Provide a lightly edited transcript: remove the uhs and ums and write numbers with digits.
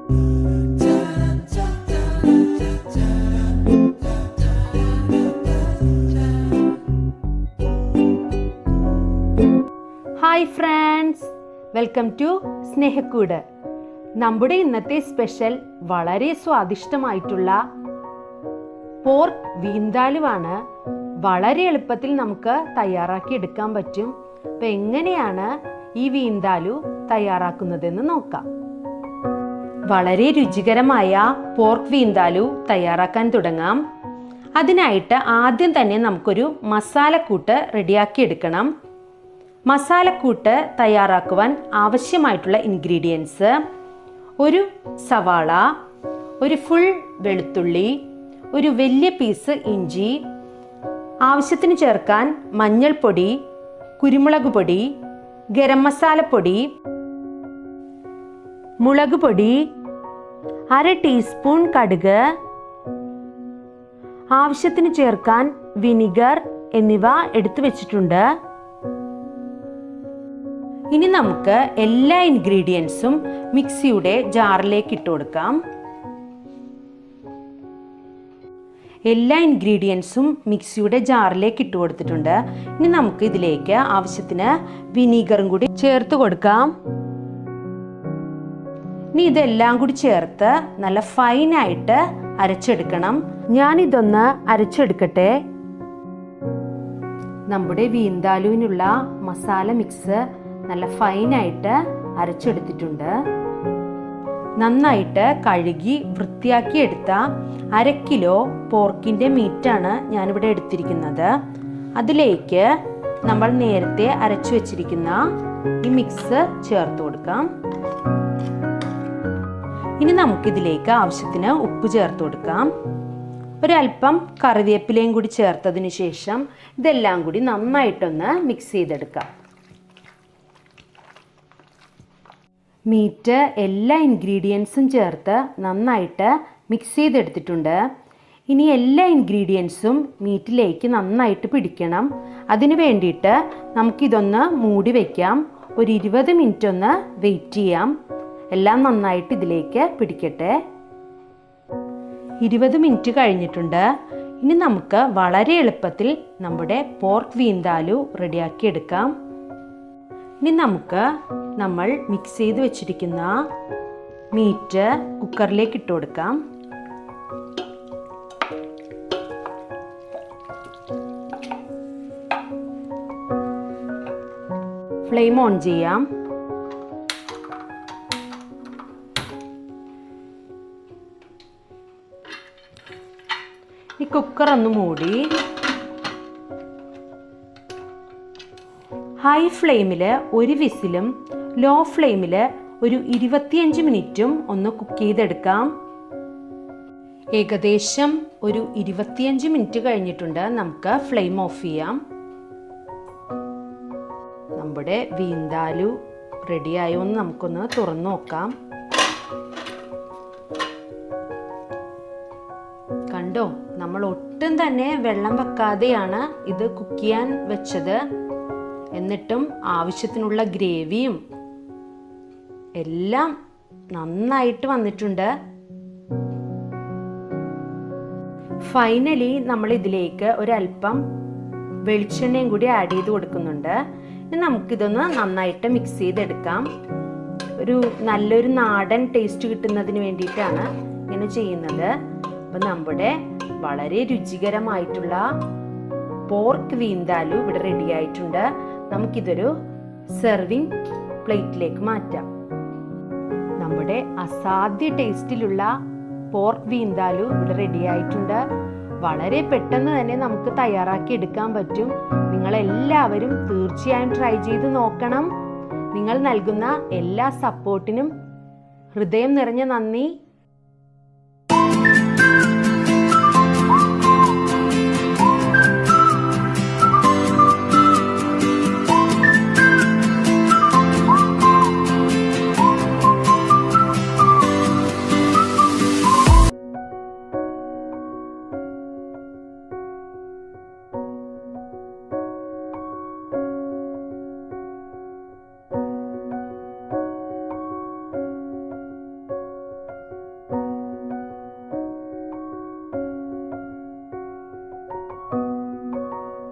Hi friends, welcome to Snehakkoodu. നമ്മുടെ ഇന്നത്തെ special വളരെ സ്വാദിഷ്ടമായിട്ടുള്ള പോർക്ക് വീന്താലുവാണ്. വളരെ എളുപ്പത്തിൽ നമുക്ക് തയ്യാറാക്കി എടുക്കാൻ പറ്റും. അപ്പം എങ്ങനെയാണ് ഈ വീന്താലു തയ്യാറാക്കുന്നതെന്ന് നോക്കാം. വളരെ രുചികരമായ പോർക്ക് വീന്താലു തയ്യാറാക്കാൻ തുടങ്ങാം. അതിനായിട്ട് ആദ്യം തന്നെ നമുക്കൊരു മസാലക്കൂട്ട് റെഡിയാക്കി എടുക്കണം. മസാലക്കൂട്ട് തയ്യാറാക്കുവാൻ ആവശ്യമായിട്ടുള്ള ഇൻഗ്രീഡിയൻസ്: ഒരു സവാള, ഒരു ഫുൾ വെളുത്തുള്ളി, ഒരു വലിയ പീസ് ഇഞ്ചി, ആവശ്യത്തിന് ചേർക്കാൻ മഞ്ഞൾപ്പൊടി, കുരുമുളക് പൊടി, ഗരം മസാലപ്പൊടി, മുളക് പൊടി, 1/2 ടീസ്പൂൺ കടുക്, ആവശ്യത്തിന് ചേർക്കാൻ വിനിഗർ എന്നിവ എടുത്തു വെച്ചിട്ടുണ്ട്. ഇനി നമുക്ക് എല്ലാ ഇൻഗ്രീഡിയൻസും മിക്സിയുടെ ജാറിലേക്ക് ഇട്ട് കൊടുക്കാം. എല്ലാ ഇൻഗ്രീഡിയൻസും മിക്സിയുടെ ജാറിലേക്ക് ഇട്ട് കൊടുത്തിട്ടുണ്ട്. ഇനി നമുക്ക് ഇതിലേക്ക് ആവശ്യത്തിന് വിനീഗറും കൂടി ചേർത്ത് കൊടുക്കാം. ഇനി ഇതെല്ലാം കൂടി ചേർത്ത് നല്ല ഫൈനായിട്ട് അരച്ചെടുക്കണം. ഞാനിതൊന്ന് അരച്ചെടുക്കട്ടെ. നമ്മുടെ വീന്താലുവിനുള്ള മസാല മിക്സ് നല്ല ഫൈനായിട്ട് അരച്ചെടുത്തിട്ടുണ്ട്. നന്നായിട്ട് കഴുകി വൃത്തിയാക്കി എടുത്ത 1/2 കിലോ പോർക്കിൻ്റെ മീറ്റാണ് ഞാനിവിടെ എടുത്തിരിക്കുന്നത്. അതിലേക്ക് നമ്മൾ നേരത്തെ അരച്ചു വെച്ചിരിക്കുന്ന ഈ മിക്സ് ചേർത്ത് കൊടുക്കാം. ഇനി നമുക്കിതിലേക്ക് ആവശ്യത്തിന് ഉപ്പ് ചേർത്ത് കൊടുക്കാം. ഒരല്പം കറിവേപ്പിലയും കൂടി ചേർത്തതിന് ശേഷം ഇതെല്ലാം കൂടി നന്നായിട്ടൊന്ന് മിക്സ് ചെയ്തെടുക്കാം. മീറ്റ് എല്ലാ ഇൻഗ്രീഡിയൻസും ചേർത്ത് നന്നായിട്ട് മിക്സ് ചെയ്തെടുത്തിട്ടുണ്ട്. ഇനി എല്ലാ ഇൻഗ്രീഡിയൻസും മീറ്റിലേക്ക് നന്നായിട്ട് പിടിക്കണം. അതിന് വേണ്ടിയിട്ട് നമുക്കിതൊന്ന് മൂടി വയ്ക്കാം. ഒരു 20 മിനിറ്റ് ഒന്ന് വെയിറ്റ് ചെയ്യാം. എല്ലാം നന്നായിട്ട് ഇതിലേക്ക് പിടിക്കട്ടെ. 20 മിനിറ്റ് കഴിഞ്ഞിട്ടുണ്ട്. ഇനി നമുക്ക് വളരെ എളുപ്പത്തിൽ നമ്മുടെ പോർക്ക് വീന്താലു റെഡിയാക്കി എടുക്കാം. ഇനി നമുക്ക് നമ്മൾ മിക്സ് ചെയ്ത് വെച്ചിരിക്കുന്ന മീറ്റ് കുക്കറിലേക്ക് ഇട്ട് കൊടുക്കാം. ഫ്ലെയിം ഓൺ ചെയ്യാം. ഈ കുക്കർ ഒന്ന് മൂടി ഹൈ ഫ്ലെയിമിൽ ഒരു വിസിലും ലോ ഫ്ലെയിമിൽ ഒരു 25 മിനിറ്റും ഒന്ന് കുക്ക് ചെയ്തെടുക്കാം. ഏകദേശം ഒരു 25 മിനിറ്റ് കഴിഞ്ഞിട്ടുണ്ട്. നമുക്ക് ഫ്ലെയിം ഓഫ് ചെയ്യാം. നമ്മുടെ വീന്താലു റെഡിയായോ എന്ന് നമുക്കൊന്ന് തുറന്നു നോക്കാം. കണ്ടോ, നമ്മൾ ഒട്ടും തന്നെ വെള്ളം വെക്കാതെയാണ് ഇത് കുക്ക് ചെയ്യാൻ വെച്ചത്. എന്നിട്ടും ആവശ്യത്തിനുള്ള ഗ്രേവിയും എല്ലാം നന്നായിട്ട് വന്നിട്ടുണ്ട്. ഫൈനലി നമ്മൾ ഇതിലേക്ക് ഒരല്പം വെളിച്ചെണ്ണയും കൂടി ആഡ് ചെയ്ത് കൊടുക്കുന്നുണ്ട്. ഇനി നമുക്കിതൊന്ന് നന്നായിട്ട് മിക്സ് ചെയ്തെടുക്കാം. നല്ലൊരു നാടൻ ടേസ്റ്റ് കിട്ടുന്നതിന് വേണ്ടിയിട്ടാണ് ഇങ്ങനെ ചെയ്യുന്നത്. അപ്പം നമ്മുടെ വളരെ രുചികരമായിട്ടുള്ള പോർക്ക് വീന്താലു ഇവിടെ റെഡി ആയിട്ടുണ്ട്. നമുക്കിതൊരു സെർവിങ് പ്ലേറ്റിലേക്ക് മാറ്റാം. നമ്മുടെ അസാധ്യ ടേസ്റ്റിലുള്ള പോർക്ക് വീന്താലു ഇവിടെ റെഡി ആയിട്ടുണ്ട്. വളരെ പെട്ടെന്ന് തന്നെ നമുക്ക് തയ്യാറാക്കി എടുക്കാൻ പറ്റും. നിങ്ങളെല്ലാവരും തീർച്ചയായും ട്രൈ ചെയ്ത് നോക്കണം. നിങ്ങൾ നൽകുന്ന എല്ലാ സപ്പോർട്ടിനും ഹൃദയം നിറഞ്ഞ നന്ദി.